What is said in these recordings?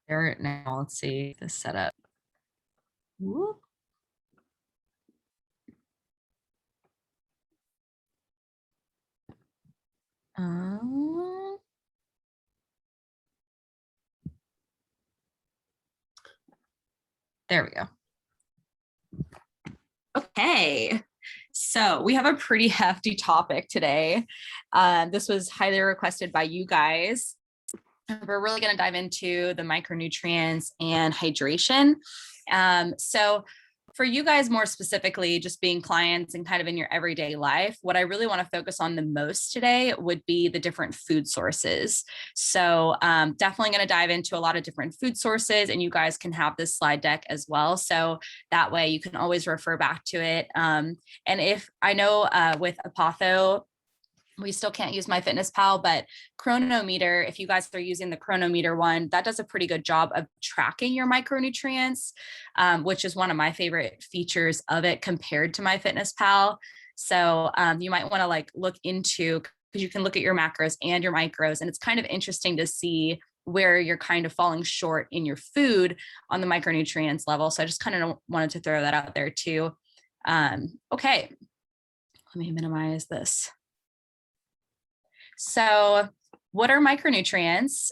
share it now. Let's see the setup. Whoop. There we go. Okay, so we have a pretty hefty topic today. This was highly requested by you guys. We're really going to dive into the micronutrients and hydration. So for you guys more specifically, just being clients and kind of in your everyday life, what I really want to focus on the most today would be the different food sources. So definitely going to dive into a lot of different food sources, and you guys can have this slide deck as well. So that way you can always refer back to it. And if I know with Apotho, we still can't use MyFitnessPal, but Chronometer, if you guys are using the Chronometer one, that does a pretty good job of tracking your micronutrients, which is one of my favorite features of it compared to MyFitnessPal. So you might want to like look into, because you can look at your macros and your micros, and it's kind of interesting to see where you're kind of falling short in your food on the micronutrients level. So I just kind of wanted to throw that out there too. Okay, let me minimize this. So what are micronutrients?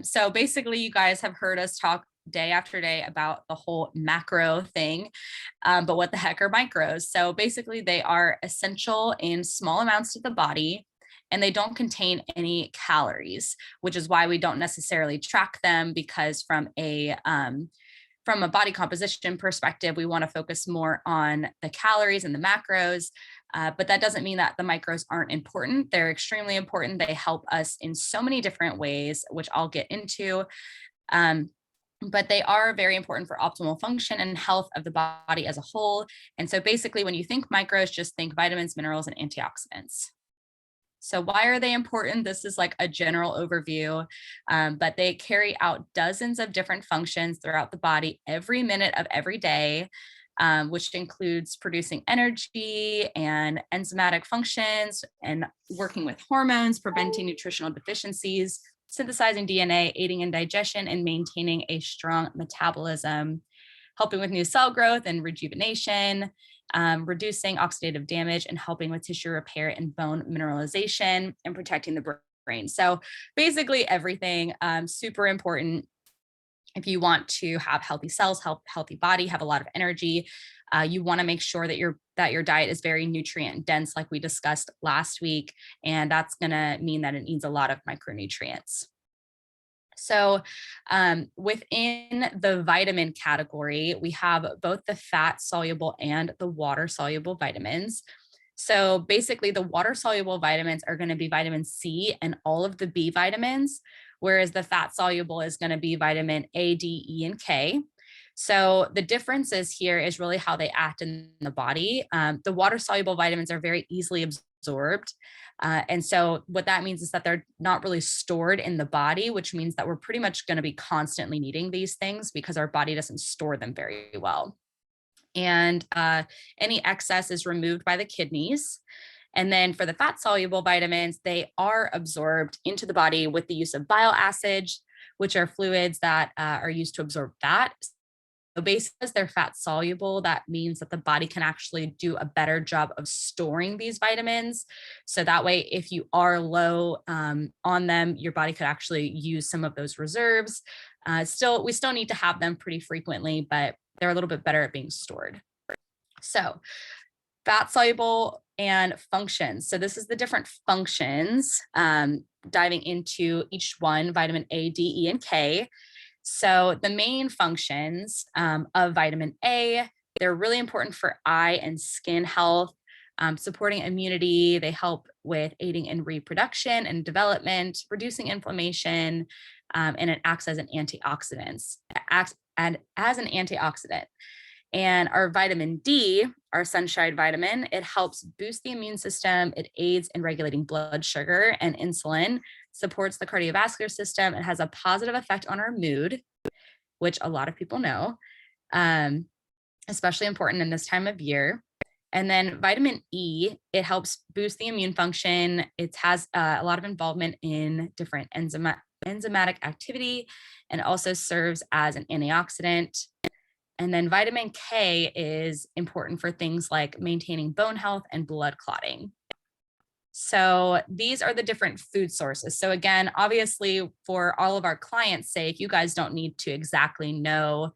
So basically you guys have heard us talk day after day about the whole macro thing, but what the heck are micros? So basically they are essential in small amounts to the body, and they don't contain any calories, which is why we don't necessarily track them, because from a body composition perspective, we want to focus more on the calories and the macros. But that doesn't mean that the micros aren't important. They're extremely important. They help us in so many different ways, which I'll get into. But they are very important for optimal function and health of the body as a whole. And so basically, when you think micros, just think vitamins, minerals, and antioxidants. So why are they important? This is like a general overview, but they carry out dozens of different functions throughout the body every minute of every day, which includes producing energy and enzymatic functions and working with hormones, preventing nutritional deficiencies, synthesizing DNA, aiding in digestion, and maintaining a strong metabolism, helping with new cell growth and rejuvenation, reducing oxidative damage, and helping with tissue repair and bone mineralization, and protecting the brain. So basically everything, super important. If you want to have healthy cells, healthy body, have a lot of energy, you want to make sure that your diet is very nutrient dense, like we discussed last week, and that's going to mean that it needs a lot of micronutrients. So within the vitamin category, we have both the fat soluble and the water soluble vitamins. So basically the water soluble vitamins are going to be vitamin C and all of the B vitamins, whereas the fat soluble is going to be vitamin A, D, E, and K. So the differences here is really how they act in the body. The water soluble vitamins are very easily absorbed. And so what that means is that they're not really stored in the body, which means that we're pretty much going to be constantly needing these things because our body doesn't store them very well. And any excess is removed by the kidneys. And then for the fat soluble vitamins, they are absorbed into the body with the use of bile acids, which are fluids that are used to absorb fat. So basically, as they're fat soluble, that means that the body can actually do a better job of storing these vitamins. So that way, if you are low on them, your body could actually use some of those reserves. We still need to have them pretty frequently, but they're a little bit better at being stored. So fat soluble and functions. So this is the different functions, diving into each one, vitamin A, D, E, and K. So the main functions of vitamin A, they're really important for eye and skin health, supporting immunity. They help with aiding in reproduction and development, reducing inflammation, and it acts as an antioxidant. And our vitamin D, our sunshine vitamin, it helps boost the immune system. It aids in regulating blood sugar and insulin, supports the cardiovascular system. It has a positive effect on our mood, which a lot of people know, especially important in this time of year. And then vitamin E, it helps boost the immune function. It has a lot of involvement in different enzymatic activity and also serves as an antioxidant. And then vitamin K is important for things like maintaining bone health and blood clotting. So these are the different food sources. So again, obviously for all of our clients' sake, you guys don't need to exactly know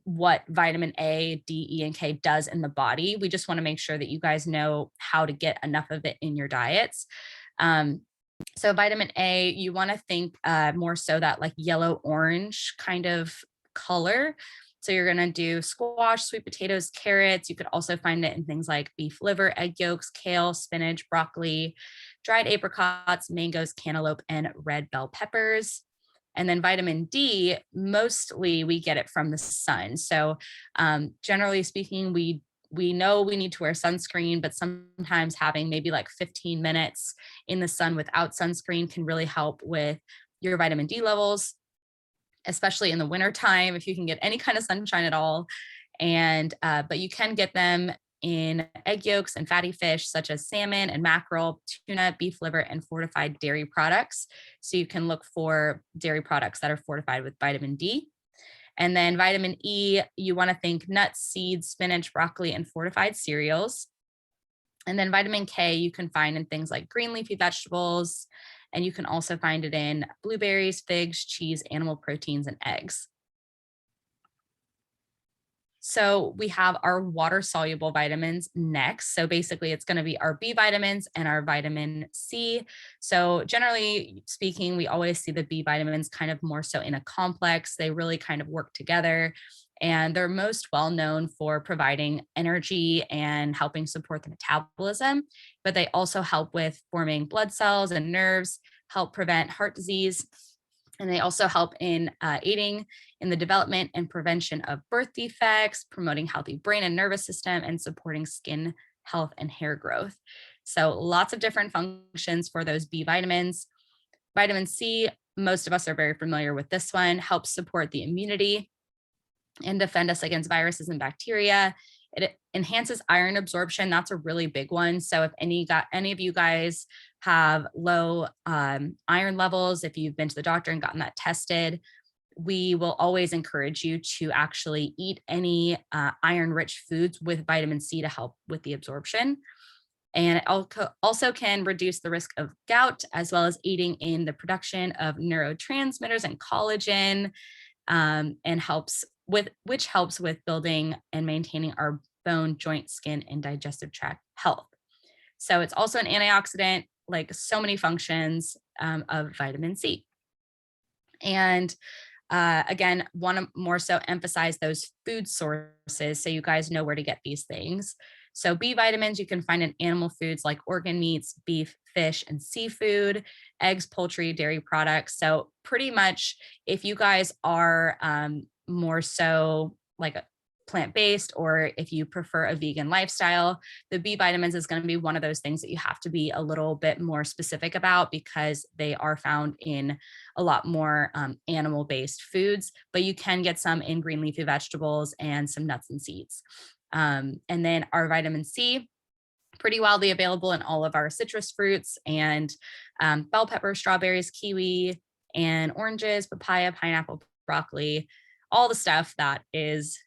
what vitamin A, D, E, and K does in the body. We just want to make sure that you guys know how to get enough of it in your diets. So vitamin A, you want to think more so that like yellow orange kind of color. So you're going to do squash, sweet potatoes, carrots. You could also find it in things like beef liver, egg yolks, kale, spinach, broccoli, dried apricots, mangoes, cantaloupe, and red bell peppers. And then vitamin D, mostly we get it from the sun. So generally speaking, we know we need to wear sunscreen, but sometimes having maybe like 15 minutes in the sun without sunscreen can really help with your vitamin D levels, especially in the winter time, if you can get any kind of sunshine at all. And, but you can get them in egg yolks and fatty fish, such as salmon and mackerel, tuna, beef liver, and fortified dairy products. So you can look for dairy products that are fortified with vitamin D. And then vitamin E, you want to think nuts, seeds, spinach, broccoli, and fortified cereals. And then vitamin K, you can find in things like green leafy vegetables, and you can also find it in blueberries, figs, cheese, animal proteins, and eggs. So we have our water-soluble vitamins next. So basically it's going to be our B vitamins and our vitamin C. So generally speaking, we always see the B vitamins kind of more so in a complex. They really kind of work together. And they're most well known for providing energy and helping support the metabolism, but they also help with forming blood cells and nerves, help prevent heart disease, and they also help in aiding in the development and prevention of birth defects, promoting healthy brain and nervous system, and supporting skin health and hair growth. So lots of different functions for those B vitamins. Vitamin C, most of us are very familiar with this one, helps support the immunity and defend us against viruses and bacteria. It enhances iron absorption. That's a really big one. So if any of you guys have low iron levels, if you've been to the doctor and gotten that tested, we will always encourage you to actually eat any iron-rich foods with vitamin C to help with the absorption. And it also can reduce the risk of gout, as well as aiding in the production of neurotransmitters and collagen, and which helps with building and maintaining our bone, joint, skin, and digestive tract health. So it's also an antioxidant, like so many functions of vitamin C. And again, want to more so emphasize those food sources so you guys know where to get these things. So B vitamins you can find in animal foods like organ meats, beef, fish, and seafood, eggs, poultry, dairy products. So pretty much if you guys are more so like a plant-based, or if you prefer a vegan lifestyle, the B vitamins is going to be one of those things that you have to be a little bit more specific about because they are found in a lot more animal-based foods, but you can get some in green leafy vegetables and some nuts and seeds. And then our vitamin C, pretty widely available in all of our citrus fruits and bell pepper, strawberries, kiwi, and oranges, papaya, pineapple, broccoli, all the stuff that is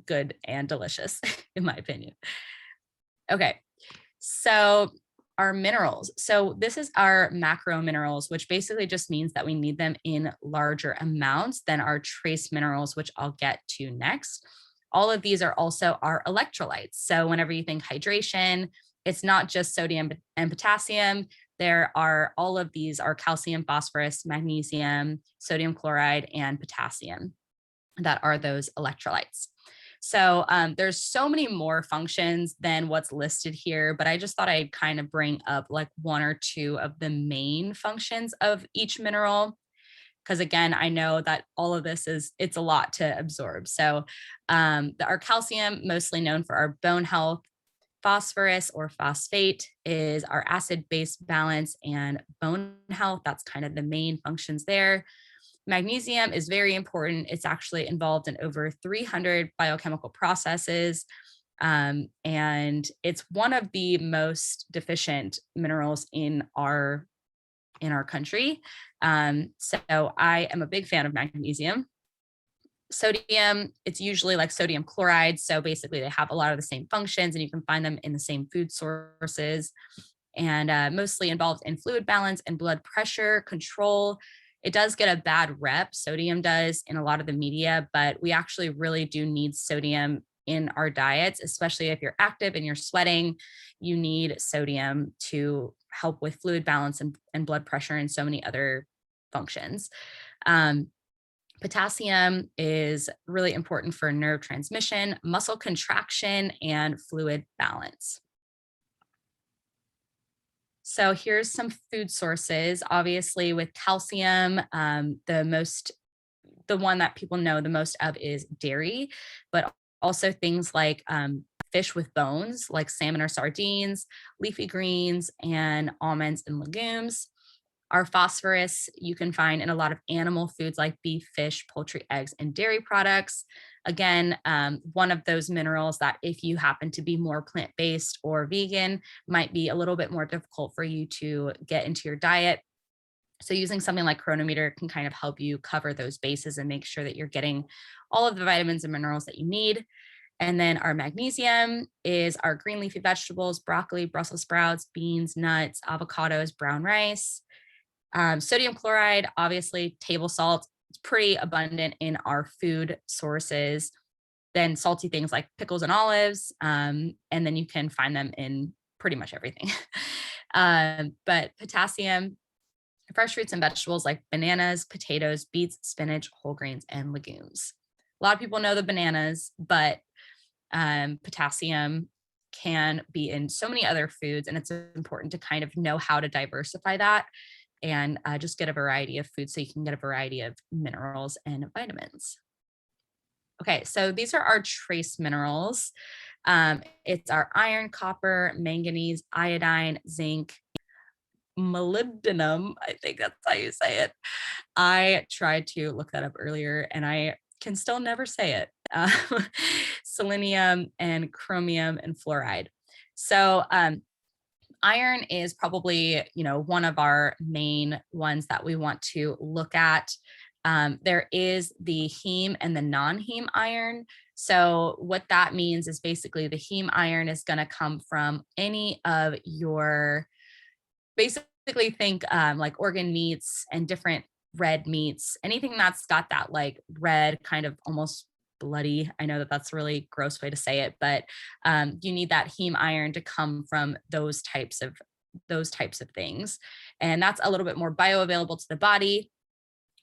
good and delicious, in my opinion. Okay, so our minerals. So this is our macro minerals, which basically just means that we need them in larger amounts than our trace minerals, which I'll get to next. All of these are also our electrolytes. So whenever you think hydration, it's not just sodium and potassium. There are all of these are calcium, phosphorus, magnesium, sodium chloride, and potassium that are those electrolytes. So there's so many more functions than what's listed here, but I just thought I'd kind of bring up like one or two of the main functions of each mineral. Because again, I know that all of this it's a lot to absorb. So our calcium, mostly known for our bone health. Phosphorus or phosphate is our acid-base balance and bone health. That's kind of the main functions there. Magnesium is very important. It's actually involved in over 300 biochemical processes. And it's one of the most deficient minerals in our in our country. So I am a big fan of magnesium. Sodium, it's usually like sodium chloride. So basically, they have a lot of the same functions, and you can find them in the same food sources, and mostly involved in fluid balance and blood pressure control. It does get a bad rep, sodium does, in a lot of the media, but we actually really do need sodium in our diets, especially if you're active and you're sweating. You need sodium to help with fluid balance and blood pressure and so many other functions. Um, Potassium is really important for nerve transmission, muscle contraction, and fluid balance. So here's some food sources. Obviously, with calcium, the one that people know the most of is dairy, but also things like fish with bones, like salmon or sardines, leafy greens, and almonds and legumes. Our phosphorus you can find in a lot of animal foods like beef, fish, poultry, eggs, and dairy products. Again, one of those minerals that if you happen to be more plant-based or vegan might be a little bit more difficult for you to get into your diet. So using something like Chronometer can kind of help you cover those bases and make sure that you're getting all of the vitamins and minerals that you need. And then our magnesium is our green leafy vegetables, broccoli, Brussels sprouts, beans, nuts, avocados, brown rice. Sodium chloride, obviously, table salt, it's pretty abundant in our food sources. Then salty things like pickles and olives, and then you can find them in pretty much everything. But potassium, fresh fruits and vegetables like bananas, potatoes, beets, spinach, whole grains, and legumes. A lot of people know the bananas, but potassium can be in so many other foods, and it's important to kind of know how to diversify that and just get a variety of foods so you can get a variety of minerals and vitamins. Okay, so these are our trace minerals. It's our iron, copper, manganese, iodine, zinc, molybdenum. I think that's how you say it. I tried to look that up earlier and I can still never say it. Selenium and chromium and fluoride. So iron is probably, one of our main ones that we want to look at. There is the heme and the non-heme iron. So what that means is basically the heme iron is going to come from any of your, basically think like organ meats and different red meats, anything that's got that like red kind of almost bloody. I know that that's a really gross way to say it, but you need that heme iron to come from those types of things, and that's a little bit more bioavailable to the body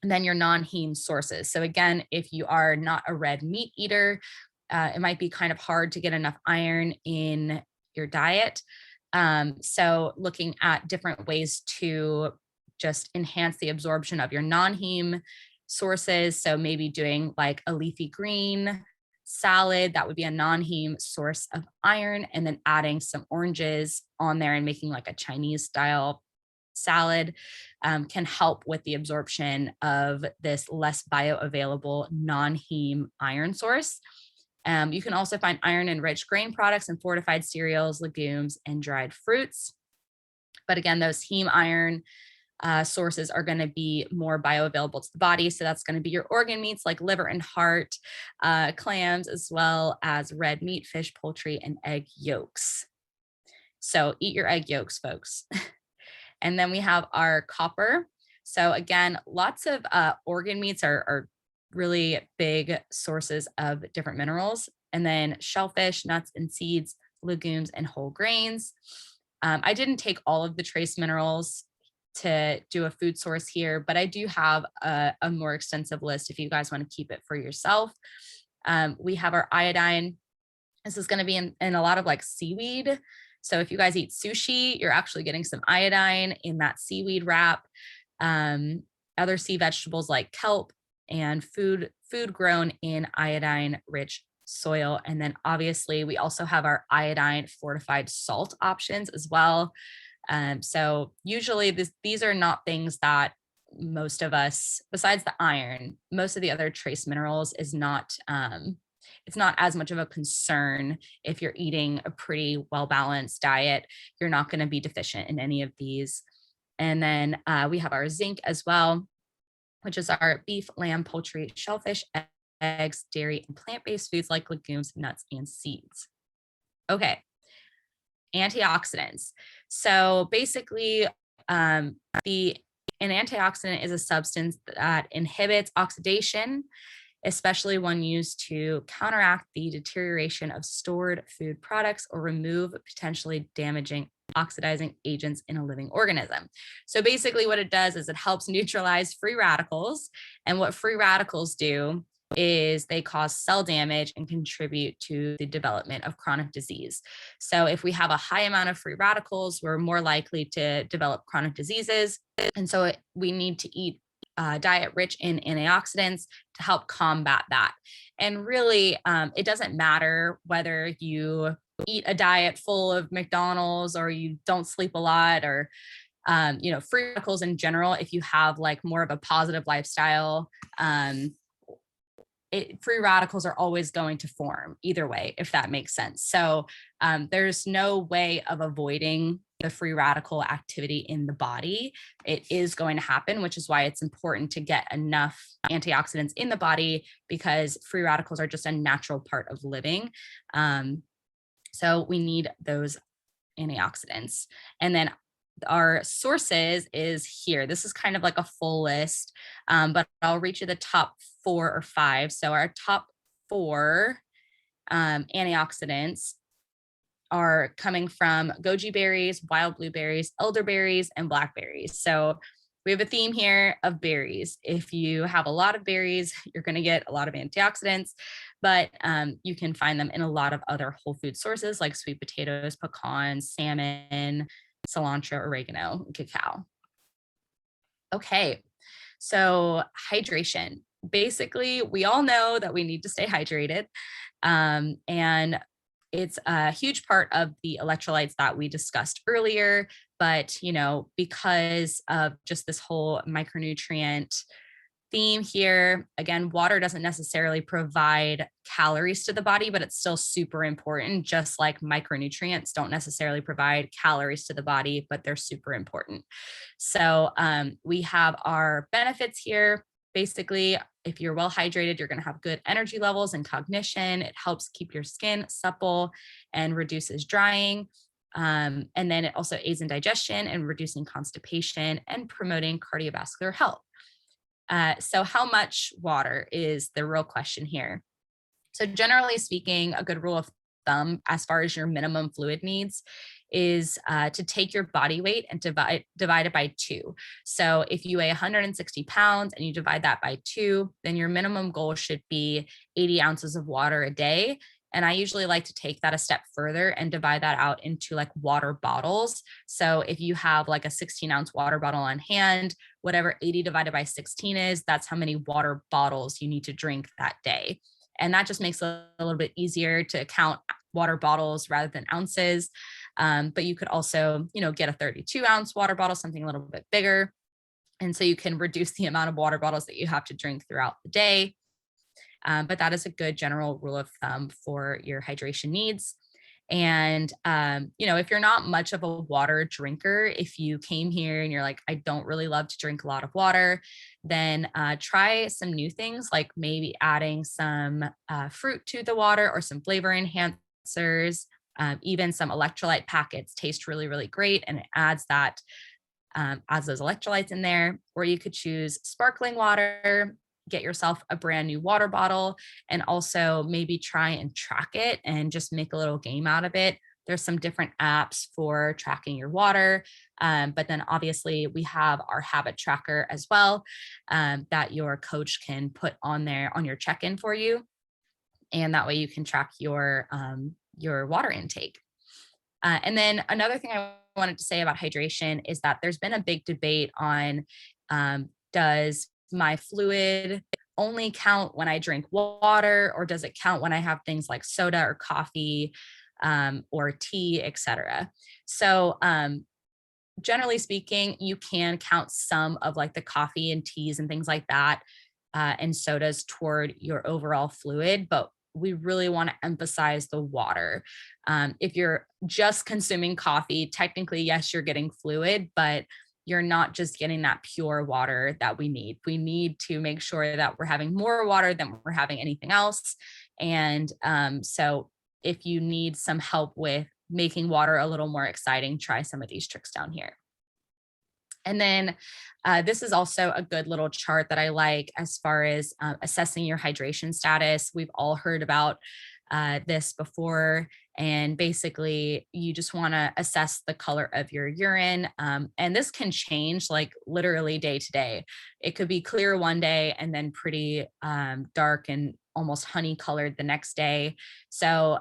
than your non-heme sources. So again, if you are not a red meat eater, it might be kind of hard to get enough iron in your diet. So looking at different ways to just enhance the absorption of your non-heme sources. So maybe doing like a leafy green salad, that would be a non-heme source of iron, and then adding some oranges on there and making like a Chinese style salad can help with the absorption of this less bioavailable non-heme iron source. You can also find iron in rich grain products and fortified cereals, legumes, and dried fruits. But again, those heme iron sources are going to be more bioavailable to the body. So that's going to be your organ meats like liver and heart, clams, as well as red meat, fish, poultry, and egg yolks. So eat your egg yolks, folks. And then we have our copper. So again, lots of organ meats are really big sources of different minerals. And then shellfish, nuts and seeds, legumes, and whole grains. I didn't take all of the trace minerals to do a food source here, but I do have a more extensive list if you guys want to keep it for yourself. We have our iodine. This is going to be in a lot of like seaweed. So if you guys eat sushi, you're actually getting some iodine in that seaweed wrap. Other sea vegetables like kelp and food grown in iodine rich soil. And then obviously we also have our iodine fortified salt options as well. So usually these are not things that most of us, besides the iron, most of the other trace minerals is not, it's not as much of a concern. If you're eating a pretty well-balanced diet, you're not going to be deficient in any of these. And then we have our zinc as well, which is our beef, lamb, poultry, shellfish, eggs, dairy, and plant-based foods like legumes, nuts, and seeds. Okay, antioxidants. So basically, um, the an antioxidant is a substance that inhibits oxidation, especially when used to counteract the deterioration of stored food products or remove potentially damaging oxidizing agents in a living organism. So basically, what it does is it helps neutralize free radicals. And what free radicals do is they cause cell damage and contribute to the development of chronic disease. So if we have a high amount of free radicals, we're more likely to develop chronic diseases. And so we need to eat diet rich in antioxidants to help combat that. And really, it doesn't matter whether you eat a diet full of McDonald's or you don't sleep a lot, or free radicals in general. If you have like more of a positive lifestyle, free radicals are always going to form either way, if that makes sense. So there's no way of avoiding the free radical activity in the body. It is going to happen, which is why it's important to get enough antioxidants in the body, because free radicals are just a natural part of living. So we need those antioxidants. And then our sources is here. This is kind of like a full list, but I'll read you the top 4 or 5. So our top 4 antioxidants are coming from goji berries, wild blueberries, elderberries, and blackberries. So we have a theme here of berries. If you have a lot of berries, you're going to get a lot of antioxidants, but you can find them in a lot of other whole food sources like sweet potatoes, pecans, salmon, cilantro, oregano, cacao. Okay, so hydration. Basically, we all know that we need to stay hydrated. And it's a huge part of the electrolytes that we discussed earlier. But, because of just this whole micronutrient theme here, again, water doesn't necessarily provide calories to the body, but it's still super important, just like micronutrients don't necessarily provide calories to the body, but they're super important. So we have our benefits here. Basically, if you're well hydrated, you're going to have good energy levels and cognition. It helps keep your skin supple and reduces drying. And then it also aids in digestion and reducing constipation and promoting cardiovascular health. So how much water is the real question here? So generally speaking, a good rule of thumb as far as your minimum fluid needs is to take your body weight and divide it by 2. So if you weigh 160 pounds and you divide that by 2, then your minimum goal should be 80 ounces of water a day. And I usually like to take that a step further and divide that out into like water bottles. So if you have like a 16-ounce water bottle on hand, whatever 80 divided by 16 is, that's how many water bottles you need to drink that day. And that just makes it a little bit easier to count water bottles rather than ounces. But you could also, get a 32-ounce water bottle, something a little bit bigger. And so you can reduce the amount of water bottles that you have to drink throughout the day. But that is a good general rule of thumb for your hydration needs. And, if you're not much of a water drinker, if you came here and you're like, I don't really love to drink a lot of water, then try some new things, like maybe adding some fruit to the water or some flavor enhancers. Even some electrolyte packets taste really, really great. And it adds those electrolytes in there. Or you could choose sparkling water, get yourself a brand new water bottle, and also maybe try and track it and just make a little game out of it. There's some different apps for tracking your water. But then obviously we have our habit tracker as well, that your coach can put on there on your check-in for you. And that way you can track your water intake. And then another thing I wanted to say about hydration is that there's been a big debate on, does my fluid only count when I drink water, or does it count when I have things like soda or coffee, or tea, etc.? So generally speaking, you can count some of like the coffee and teas and things like that, and sodas toward your overall fluid, but we really want to emphasize the water. If you're just consuming coffee, technically, yes, you're getting fluid, but you're not just getting that pure water that we need. We need to make sure that we're having more water than we're having anything else. And so if you need some help with making water a little more exciting, try some of these tricks down here. And then this is also a good little chart that I like as far as assessing your hydration status. We've all heard about this before. And basically, you just want to assess the color of your urine. And this can change like literally day to day. It could be clear one day and then pretty dark and almost honey colored the next day. So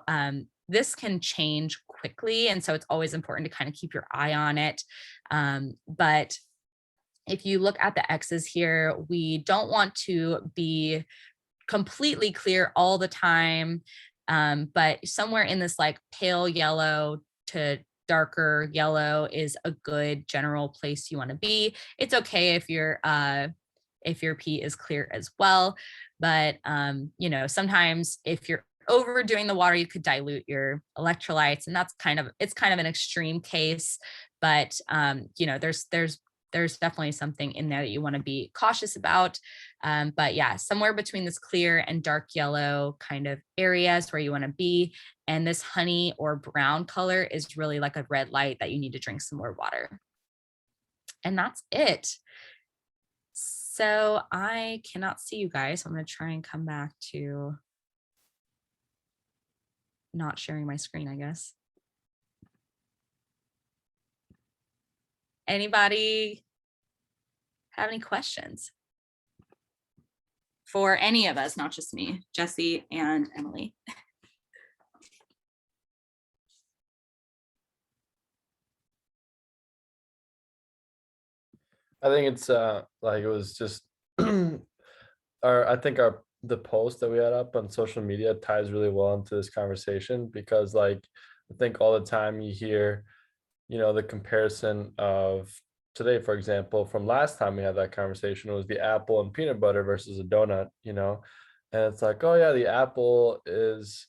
this can change quickly. And so it's always important to kind of keep your eye on it. But if you look at the X's here, we don't want to be completely clear all the time. But somewhere in this like pale yellow to darker yellow is a good general place you want to be. It's okay if your pee is clear as well. But sometimes if you're overdoing the water, you could dilute your electrolytes, and it's kind of an extreme case. But there's definitely something in there that you want to be cautious about. But yeah, somewhere between this clear and dark yellow kind of areas where you want to be. And this honey or brown color is really like a red light that you need to drink some more water. And that's it. So I cannot see you guys. So I'm going to try and come back to not sharing my screen, I guess. Anybody have any questions for any of us, not just me, Jesse and Emily? I think it's like it was just the post that we had up on social media ties really well into this conversation, because like I think all the time you hear, the comparison of today, for example, from last time we had that conversation, it was the apple and peanut butter versus a donut, and it's like, oh yeah, the apple is,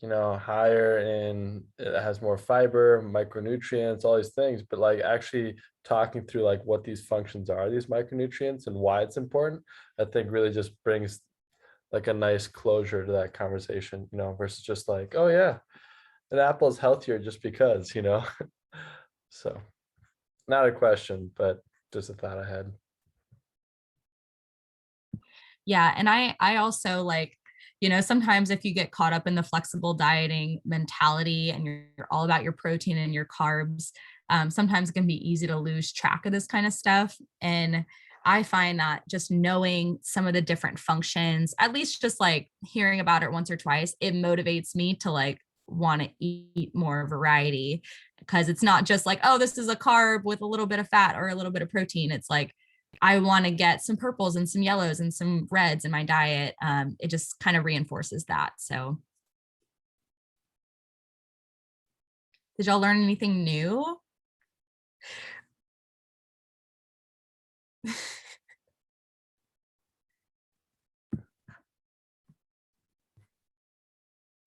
higher in, it has more fiber, micronutrients, all these things, but like actually talking through like what these functions are, these micronutrients, and why it's important, I think really just brings like a nice closure to that conversation, versus just like, oh yeah, an apple is healthier just because, So not a question, but just a thought I had. Yeah. And I also like, sometimes if you get caught up in the flexible dieting mentality and you're all about your protein and your carbs, sometimes it can be easy to lose track of this kind of stuff. And I find that just knowing some of the different functions, at least just like hearing about it once or twice, it motivates me to like want to eat more variety, because it's not just like, oh, this is a carb with a little bit of fat or a little bit of protein. It's like, I want to get some purples and some yellows and some reds in my diet. It just kind of reinforces that. So did y'all learn anything new?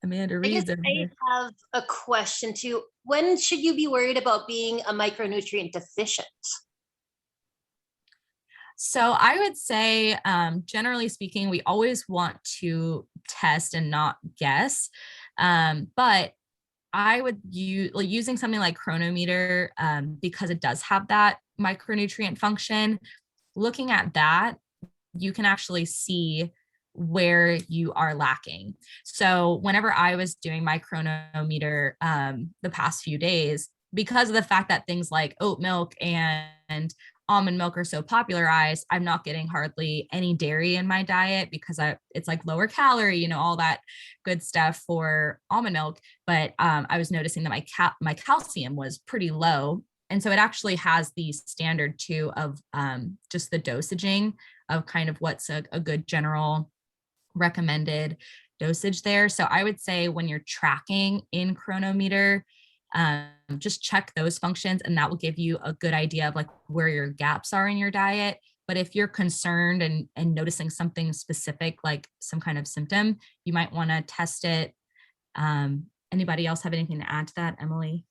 Amanda reads over here. I have a question too. When should you be worried about being a micronutrient deficient? So I would say, generally speaking, we always want to test and not guess. But I would use using something like Chronometer, because it does have that micronutrient function. Looking at that, you can actually see where you are lacking. So whenever I was doing my Chronometer the past few days, because of the fact that things like oat milk and almond milk are so popularized, I'm not getting hardly any dairy in my diet because it's like lower calorie, all that good stuff for almond milk. But I was noticing that my calcium was pretty low. And so it actually has the standard too of just the dosaging of kind of what's a good general recommended dosage there. So I would say when you're tracking in Chronometer, just check those functions, and that will give you a good idea of like where your gaps are in your diet. But if you're concerned and noticing something specific, like some kind of symptom, you might want to test it. Anybody else have anything to add to that, Emily?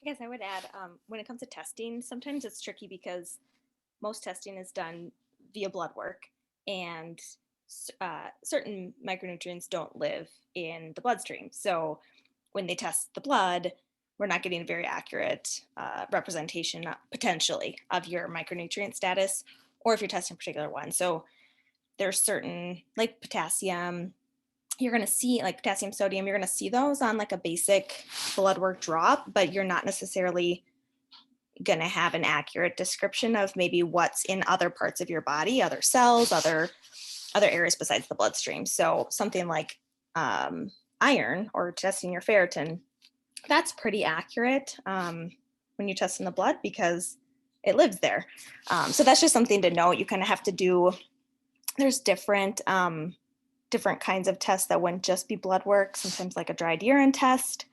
I guess I would add, when it comes to testing, sometimes it's tricky because most testing is done via blood work, and certain micronutrients don't live in the bloodstream. So when they test the blood, we're not getting a very accurate representation, potentially, of your micronutrient status, or if you're testing a particular one. So there's certain, like potassium, you're going to see, like potassium, sodium, you're going to see those on like a basic blood work drop, but you're not necessarily going to have an accurate description of maybe what's in other parts of your body, other cells, other areas besides the bloodstream. So something like iron, or testing your ferritin, that's pretty accurate when you test in the blood because it lives there. So that's just something to note. You kind of have to do, there's different kinds of tests that wouldn't just be blood work. Sometimes like a dried urine test,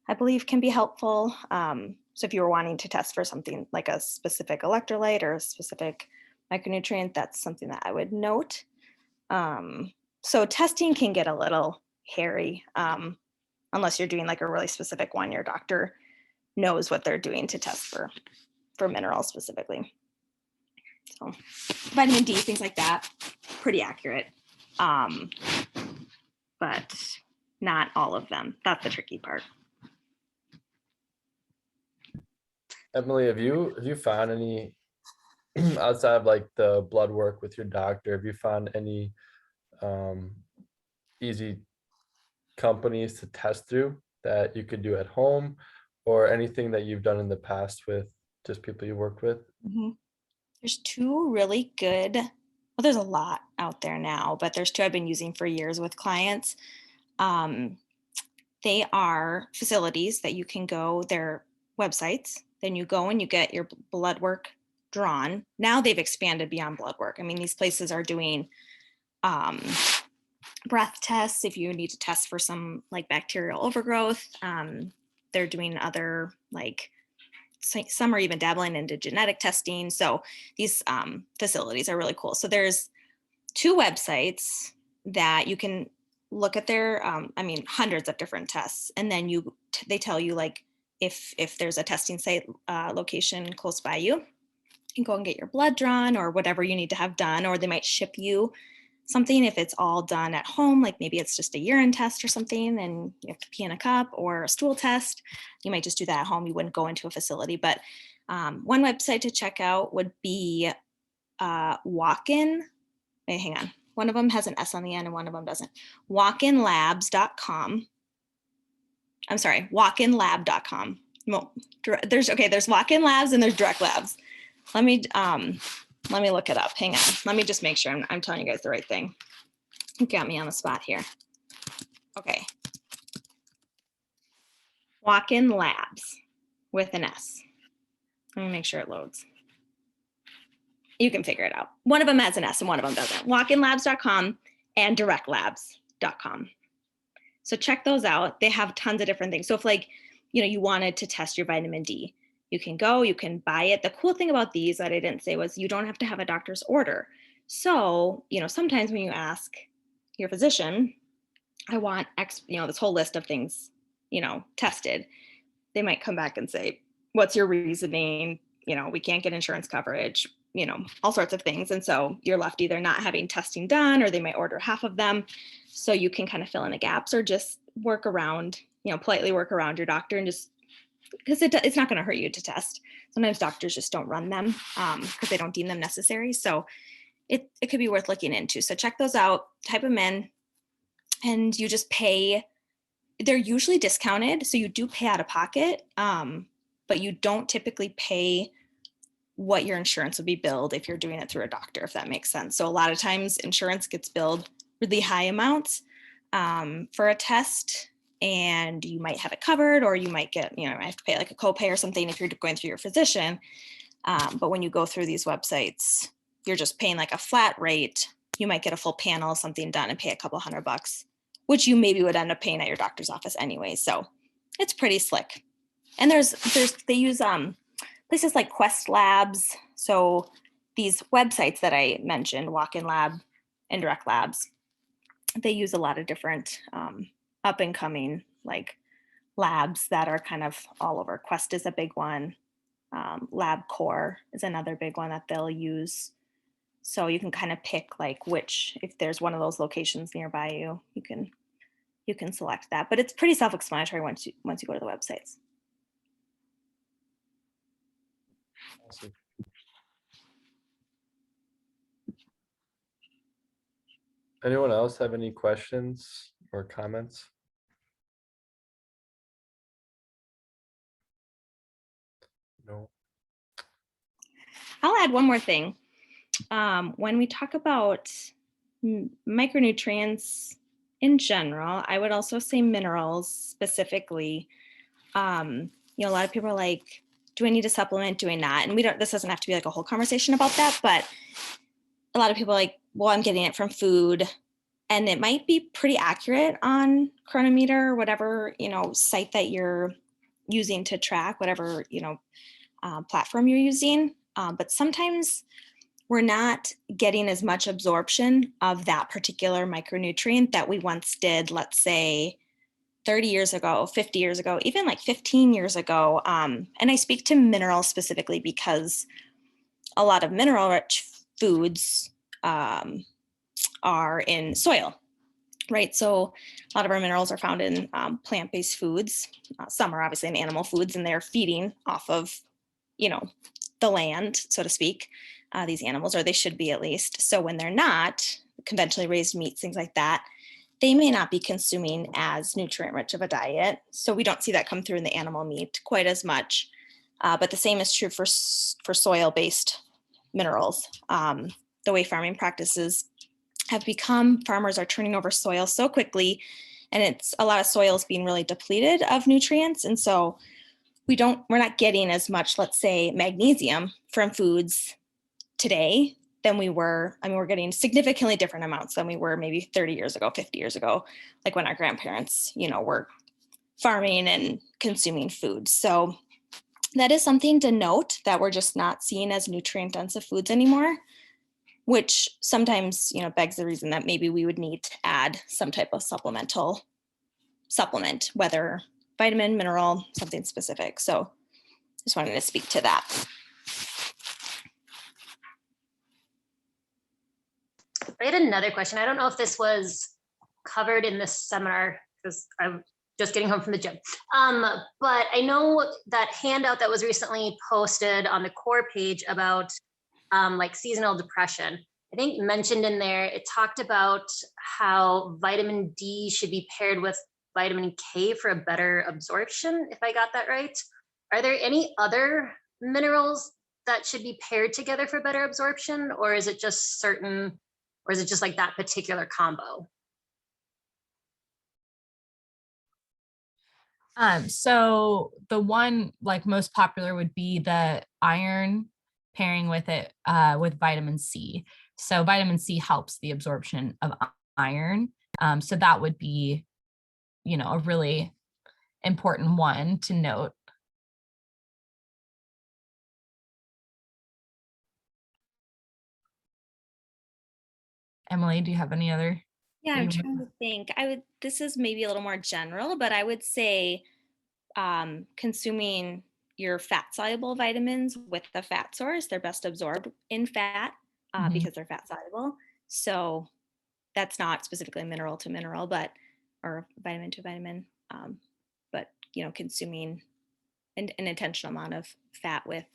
I believe, can be helpful. So if you were wanting to test for something like a specific electrolyte or a specific micronutrient, that's something that I would note. So testing can get a little hairy unless you're doing like a really specific one. Your doctor knows what they're doing to test for minerals specifically. So vitamin D, things like that, pretty accurate. But not all of them. That's the tricky part. Emily, have you found any outside of like the blood work with your doctor, have you found any easy companies to test through that you could do at home, or anything that you've done in the past with just people you work with? Mm-hmm. There's two really good, well, there's a lot out there now, but there's two I've been using for years with clients. They are facilities that you can go, they're websites, then you go and you get your blood work drawn. Now they've expanded beyond blood work. I mean, these places are doing breath tests if you need to test for some like bacterial overgrowth. They're doing other, like some are even dabbling into genetic testing. So these facilities are really cool. So there's two websites that you can look at their, hundreds of different tests. And then they tell you like if there's a testing site location close by you, you can go and get your blood drawn or whatever you need to have done, or they might ship you something if it's all done at home, like maybe it's just a urine test or something and you have to pee in a cup, or a stool test. You might just do that at home. You wouldn't go into a facility. But one website to check out would be Walk-In. Wait, hang on. One of them has an S on the end and one of them doesn't. Walkinlabs.com. I'm sorry, walkinlab.com. Well, there's Walk-In Labs and there's Direct Labs. Let me look it up. Hang on. Let me just make sure I'm telling you guys the right thing. You got me on the spot here. Okay. Walk-In Labs with an S. Let me make sure it loads. You can figure it out. One of them has an S and one of them doesn't. Walkinlabs.com and directlabs.com. So check those out. They have tons of different things. So if you wanted to test your vitamin D, you can go, you can buy it. The cool thing about these that I didn't say was you don't have to have a doctor's order. So, sometimes when you ask your physician, I want X, this whole list of things, tested, they might come back and say, what's your reasoning? We can't get insurance coverage, all sorts of things. And so you're left either not having testing done, or they might order half of them. So you can kind of fill in the gaps, or just work around, politely work around your doctor, and just because it's not going to hurt you to test. Sometimes doctors just don't run them because they don't deem them necessary. So it could be worth looking into. So check those out, type them in, and you just pay. They're usually discounted, so you do pay out of pocket, but you don't typically pay what your insurance would be billed if you're doing it through a doctor, if that makes sense. So a lot of times insurance gets billed really high amounts for a test, and you might have it covered, or you might get, have to pay like a copay or something if you're going through your physician. But when you go through these websites, you're just paying like a flat rate. You might get a full panel, something done, and pay a couple $100, which you maybe would end up paying at your doctor's office anyway. So it's pretty slick. And they use places like Quest Labs. So these websites that I mentioned, Walk-In Lab and Direct Labs, they use a lot of different up and coming like labs that are kind of all over. Quest is a big one. Lab Core is another big one that they'll use. So you can kind of pick like which, if there's one of those locations nearby you, you can select that. But it's pretty self-explanatory once you go to the websites. Awesome. Anyone else have any questions or comments? No. I'll add one more thing. When we talk about micronutrients in general, I would also say minerals specifically. A lot of people are like, do I need to supplement? Do I not? And this doesn't have to be like a whole conversation about that, but a lot of people are like, well, I'm getting it from food. And it might be pretty accurate on Chronometer or whatever, site that you're using to track, whatever, platform you're using. But sometimes we're not getting as much absorption of that particular micronutrient that we once did, let's say 30 years ago, 50 years ago, even like 15 years ago. And I speak to minerals specifically because a lot of mineral-rich foods are in soil, right? So a lot of our minerals are found in plant-based foods. Some are obviously in animal foods, and they're feeding off of, the land, so to speak, these animals, or they should be at least. So when they're not conventionally raised meats, things like that, they may not be consuming as nutrient rich of a diet. So we don't see that come through in the animal meat quite as much. But the same is true for soil-based minerals. The way farming practices have become, farmers are turning over soil so quickly, and a lot of soil is being really depleted of nutrients. And so we're not getting as much, let's say, magnesium from foods today than we were. I mean, we're getting significantly different amounts than we were maybe 30 years ago, 50 years ago, like when our grandparents, were farming and consuming food. So that is something to note, that we're just not seeing as nutrient dense of foods anymore, which sometimes, begs the reason that maybe we would need to add some type of supplement, whether vitamin, mineral, something specific. So just wanted to speak to that. I had another question. I don't know if this was covered in this seminar because I'm just getting home from the gym. But I know that handout that was recently posted on the Kor page about like seasonal depression. I think mentioned in there, it talked about how vitamin D should be paired with vitamin K for a better absorption, if I got that right. Are there any other minerals that should be paired together for better absorption, or is it just like that particular combo? So the one like most popular would be the iron pairing with it with vitamin C. So vitamin C helps the absorption of iron. So that would be, a really important one to note. Emily, do you have any other? Yeah, I'm trying to think. This is maybe a little more general, but I would say consuming your fat soluble vitamins with the fat source, they're best absorbed in fat because they're fat soluble. So that's not specifically mineral to mineral, or vitamin to vitamin, but consuming an intentional amount of fat with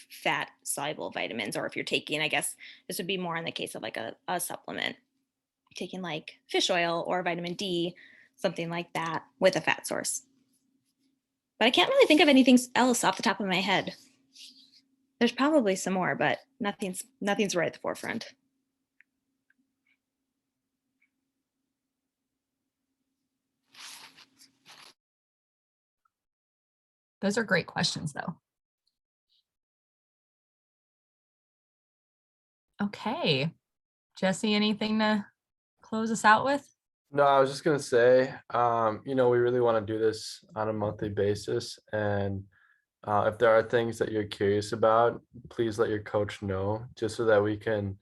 fat soluble vitamins, or if you're taking, I guess this would be more in the case of like a supplement, taking like fish oil or vitamin D, something like that with a fat source. But I can't really think of anything else off the top of my head. There's probably some more, but nothing's right at the forefront. Those are great questions, though. Okay. Jesse, anything to close us out with? No, I was just gonna say, we really want to do this on a monthly basis, and if there are things that you're curious about, please let your coach know, just so that we can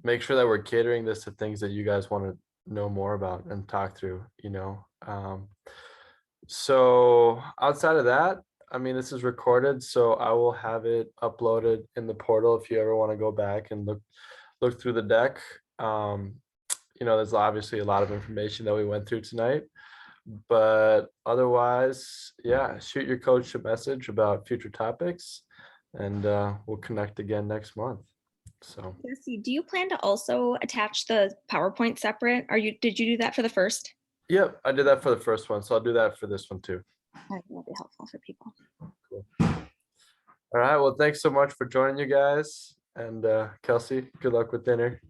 make sure that we're catering this to things that you guys want to know more about and talk through, so outside of that, I mean, this is recorded, so I will have it uploaded in the portal if you ever want to go back and look through the deck. There's obviously a lot of information that we went through tonight, but otherwise, yeah, shoot your coach a message about future topics, and we'll connect again next month. So Jesse, do you plan to also attach the PowerPoint separate? Did you do that for the first? yep, I did that for the first one, so I'll do that for this one too. That will be helpful for people. Cool. All right, well, thanks so much for joining, you guys, and Kelsey, good luck with dinner.